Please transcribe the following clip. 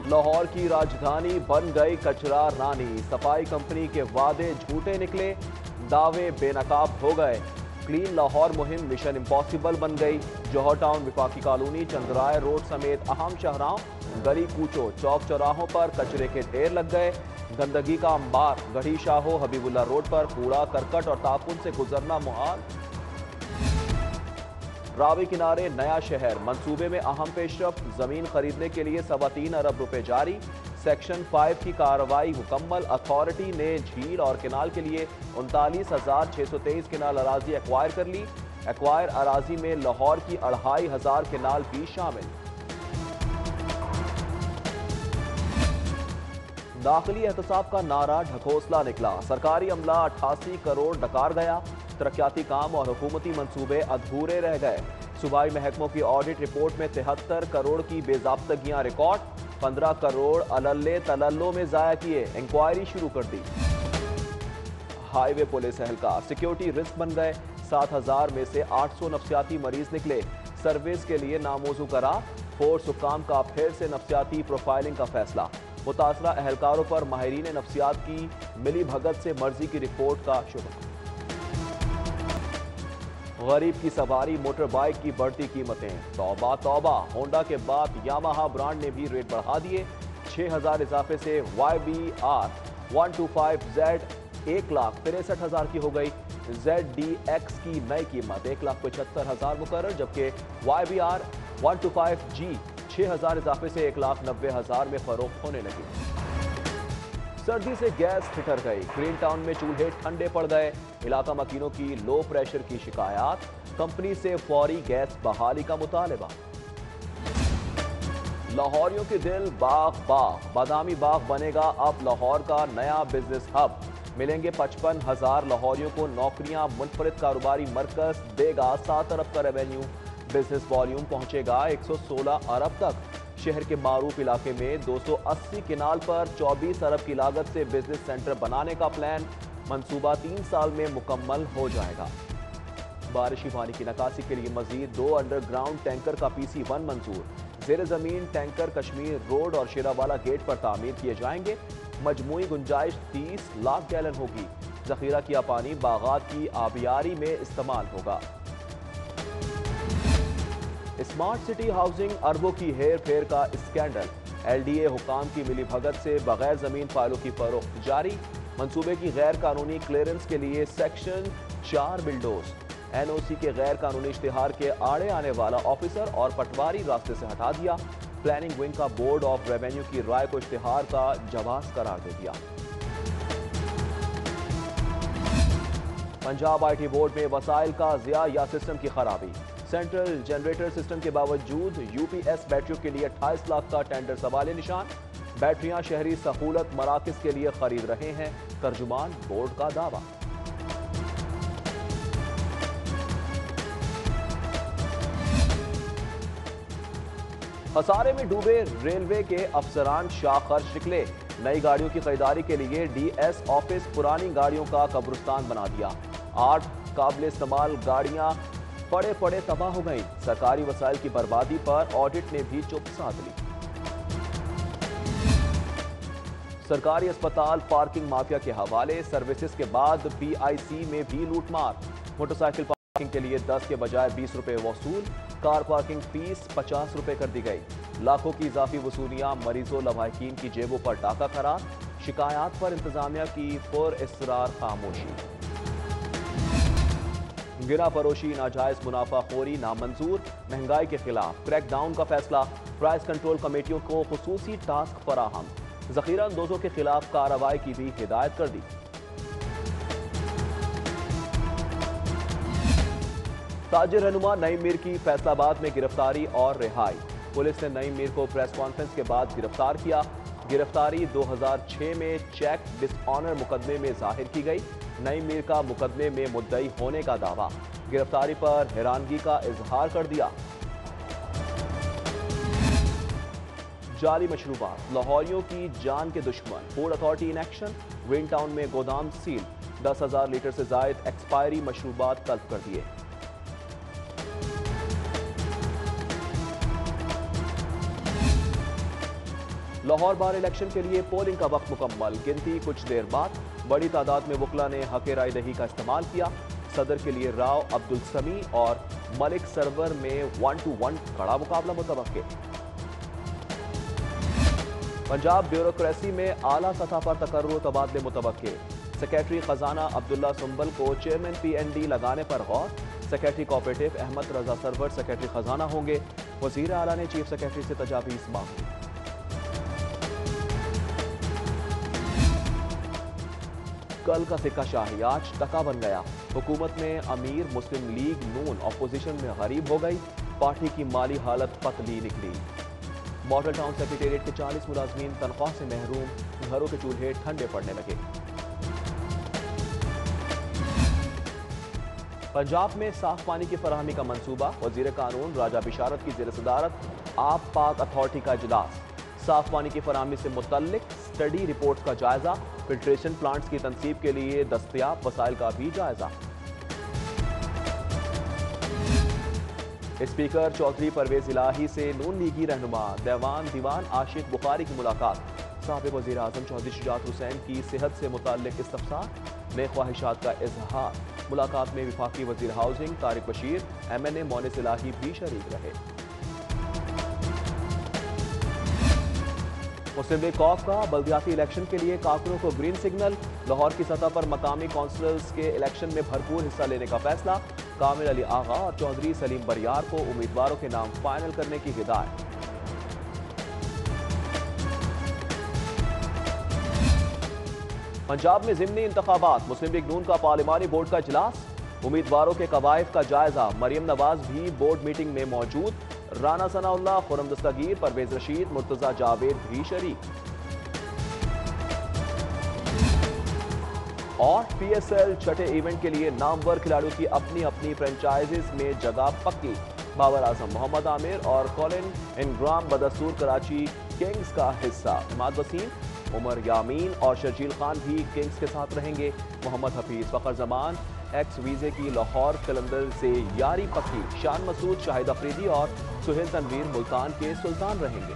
लाहौर की राजधानी बन गई कचरा रानी, सफाई कंपनी के वादे झूठे निकले, दावे बेनकाब हो गए। क्लीन लाहौर मुहिम मिशन इम्पॉसिबल बन गई। जौहर टाउन, विफाकी कॉलोनी, चंद्राय रोड समेत अहम शहराओं, गली कूचों, चौक चौराहों पर कचरे के ढेर लग गए। गंदगी का अंबार, गढ़ी शाहो हबीबुल्ला रोड पर कूड़ा करकट और तापुन से गुजरना मुहाल। रावी किनारे नया शहर, मंसूबे में अहम पेशरफ, जमीन खरीदने के लिए 3.25 अरब रुपए जारी। सेक्शन 5 की कार्रवाई मुकम्मल। अथॉरिटी ने झील और केनाल के लिए 39,623 केनाल अराजी एक्वायर कर ली। एक्वायर अराजी में लाहौर की 2,500 केनाल भी शामिल। दाखिली एहतसाब का नारा ढकोसला निकला, सरकारी अमला 88 करोड़ डकार गया। तरक्याती काम और हुकूमती मंसूबे अधूरे रह गए। सूबाई महकमों की ऑडिट रिपोर्ट में 73 करोड़ की बेजाब्तगियां रिकॉर्ड, 15 करोड़ अलल्ले तलल्लो में जाया किए, इंक्वायरी शुरू कर दी। हाईवे पुलिस एहलकार सिक्योरिटी रिस्क बन गए, 7,000 में से 800 नफ्सियाती मरीज निकले। सर्विस के लिए नामौजू करार, फोर्स हुक्काम का फिर से नफ्सियाती प्रोफाइलिंग का फैसला। मुतासरा एहलकारों पर माहिरीन नफ्सियात की मिली भगत से मर्जी की रिपोर्ट का शुबा। गरीब की सवारी मोटर बाइक की बढ़ती कीमतें, तौबा तौबा। होंडा के बाद यामाहा ब्रांड ने भी रेट बढ़ा दिए। 6,000 इजाफे से YBR 125Z 1,63,000 की हो गई। ZDX की नई कीमत 1,75,000 मुकर्रर, जबकि YBR 125G 6,000 इजाफे से 1,90,000 में फरोख्त होने लगी। सर्दी से गैस ठिठर गई, ग्रीन टाउन में चूल्हे ठंडे पड़ गए। इलाका मकीनों की लो प्रेशर की शिकायत, कंपनी से फौरी गैस बहाली का मुतालबा। लाहौरियों के दिल बाग बाग, बादामी बाग बनेगा अब लाहौर का नया बिजनेस हब। मिलेंगे 55,000 लाहौरियों को नौकरियां, मुनफरिद कारोबारी मरकज देगा 7 अरब का रेवेन्यू। बिजनेस वॉल्यूम पहुंचेगा 116 अरब तक। शहर के मारूफ इलाके में 280 किनाल पर 24 अरब की लागत से बिजनेस सेंटर बनाने का प्लान, मंसूबा 3 साल में मुकम्मल हो जाएगा। बारिशी पानी की निकासी के लिए मजीद 2 अंडरग्राउंड टैंकर का PC1 मंजूर। जेर जमीन टैंकर कश्मीर रोड और शेरावाला गेट पर तामीर किए जाएंगे। मजमूई गुंजाइश 30 लाख गैलन होगी। जखीरा किया पानी बागात की आबियारी में इस्तेमाल होगा। स्मार्ट सिटी हाउसिंग अरबों की हेर फेर का स्कैंडल, LDA हुकाम की मिली भगत से बगैर जमीन फाइलों की फरोख्त जारी। मंसूबे की गैर कानूनी क्लियरेंस के लिए सेक्शन 4 बिल्डोज। NOC के गैर कानूनी इश्तिहार के आड़े आने वाला ऑफिसर और पटवारी रास्ते से हटा दिया। प्लानिंग विंग का बोर्ड ऑफ रेवेन्यू की राय को इश्तिहार का जवाब करार दे दिया। पंजाब IT बोर्ड में वसाइल का ज़िया या सिस्टम की खराबी। सेंट्रल जनरेटर सिस्टम के बावजूद UPS बैटरियों के लिए 28 लाख का टेंडर सवाल निशान। बैटरियां शहरी सहूलत मराकज के लिए खरीद रहे हैं, तर्जुमान बोर्ड का दावा। खसारे में डूबे रेलवे के अफसरान शाह खर्च निकले। नई गाड़ियों की खरीदारी के लिए DS ऑफिस पुरानी गाड़ियों का कब्रिस्तान बना दिया। 8 काबिल इस्तेमाल गाड़ियां पड़े पड़े तबाह हो गई। सरकारी वसाइल की बर्बादी पर ऑडिट ने भी चुप साध ली। सरकारी अस्पताल पार्किंग माफिया के हवाले, सर्विसेज के बाद PIC में भी लूटमार। मोटरसाइकिल पार्किंग के लिए 10 के बजाय 20 रुपए वसूल। कार पार्किंग फीस 50 रुपए कर दी गई। लाखों की इजाफी वसूलियां, मरीजों लवाहिकीन की जेबों पर डाका करार। शिकायत पर इंतजामिया की पुरइसरार खामोशी। गिरा फरोशी, नाजायज मुनाफाखोरी नामंजूर। महंगाई के खिलाफ क्रैकडाउन का फैसला, प्राइस कंट्रोल कमेटियों को खुसूसी टास्क फराहम। जखीरा अंदोजों के खिलाफ कार्रवाई की भी हिदायत कर दी। ताजिर रहनुमा नईम मीर की फैसलाबाद में गिरफ्तारी और रिहाई। पुलिस ने नईम मीर को प्रेस कॉन्फ्रेंस के बाद गिरफ्तार किया। गिरफ्तारी 2006 में चेक डिसऑनर मुकदमे में जाहिर की गई। नईम मीर का मुकदमे में मुद्दई होने का दावा। गिरफ्तारी पर हैरानगी का इजहार कर दिया। जाली मशरूबात, लाहौरियों की जान के दुश्मन। Food authority in action. Green town में गोदाम सील, 10,000 लीटर से जायद एक्सपायरी मशरूबात तलब कर दिए। लाहौर बार इलेक्शन के लिए पोलिंग का वक्त मुकम्मल, गिनती कुछ देर बाद। बड़ी तादाद में वकला ने हक राय दही का इस्तेमाल किया। सदर के लिए राव अब्दुल समी और मलिक सरवर में 1-1 कड़ा मुकाबला मुतवक्के। पंजाब ब्यूरोक्रेसी में आला सतह पर तकर्रुर तबादले मुतवक्के। सेक्रेटरी खजाना अब्दुल्ला सुंबल को चेयरमैन PND लगाने पर गौर। सेक्रेटरी कोऑपरेटिव अहमद रजा सरवर सेक्रेटरी खजाना होंगे। वजीर आला ने चीफ सेक्रेटरी से तजावीज़ मांगी। कल का सिक्का शाही आज टका बन गया। हुकूमत में अमीर, मुस्लिम लीग नून अपोजिशन में गरीब हो गई। पार्टी की माली हालत पतली निकली। मॉडल टाउन सेक्रेटेरिएट के 40 मुलाजमीन तनख्वाह से महरूम, घरों के चूल्हे ठंडे पड़ने लगे। पंजाब में साफ पानी की फराहमी का मंसूबा। वजीर कानून राजा बिशारत की ज़ेर सदारत आब पाक अथॉरिटी का इजलास। साफ पानी की फराहमी से मुतल्लिक स्टडी रिपोर्ट का जायजा। फिल्ट्रेशन प्लांट्स की तनसीब के लिए दस्तयाब वसाइल का भी जायजा। स्पीकर चौधरी परवेज इलाही से नून लीगी रहनुमा दीवान आशिक बुखारी की मुलाकात। साबिक वजीर आजम चौधरी शुजात हुसैन की सेहत से मुताल्लिक इस्तफसार, नए ख्वाहिशात का इजहार। मुलाकात में वफाकी वजीर हाउसिंग तारिक बशीर, MNA मोनिस इलाही भी शरीक रहे। मुस्लिम लीग कौफ का बल्दियाती इलेक्शन के लिए कारकुनों को ग्रीन सिग्नल। लाहौर की सतह पर मकामी काउंसिलर्स के इलेक्शन में भरपूर हिस्सा लेने का फैसला। कामिल अली आगा और चौधरी सलीम बरियार को उम्मीदवारों के नाम फाइनल करने की हिदायत। पंजाब में ज़िमनी इंतखाबात। मुस्लिम लीग नून का पार्लिमानी बोर्ड का इजलास। उम्मीदवारों के कवायद का जायजा। मरियम नवाज भी बोर्ड मीटिंग में मौजूद। राना सनाउल्लाह, खुरम दस्तगीर, परवेज रशीद, मुर्तजा जावेद भी शरीक। और PSL छठे इवेंट के लिए नामवर खिलाड़ियों की अपनी अपनी फ्रेंचाइजीज में जगह पक्की। बाबर आजम, मोहम्मद आमिर और कॉलिन इंग्राम बदस्तूर कराची किंग्स का हिस्सा। इमाद वसीम, उमर यामीन और शर्जील खान भी किंग्स के साथ रहेंगे। मोहम्मद हफीज, फखर जमान एक्स वीजे की लाहौर कलंदर से यारी पक्की। शान मसूद, शाहिद अफरीदी और सुहेल तनवीर मुल्तान के सुल्तान रहेंगे।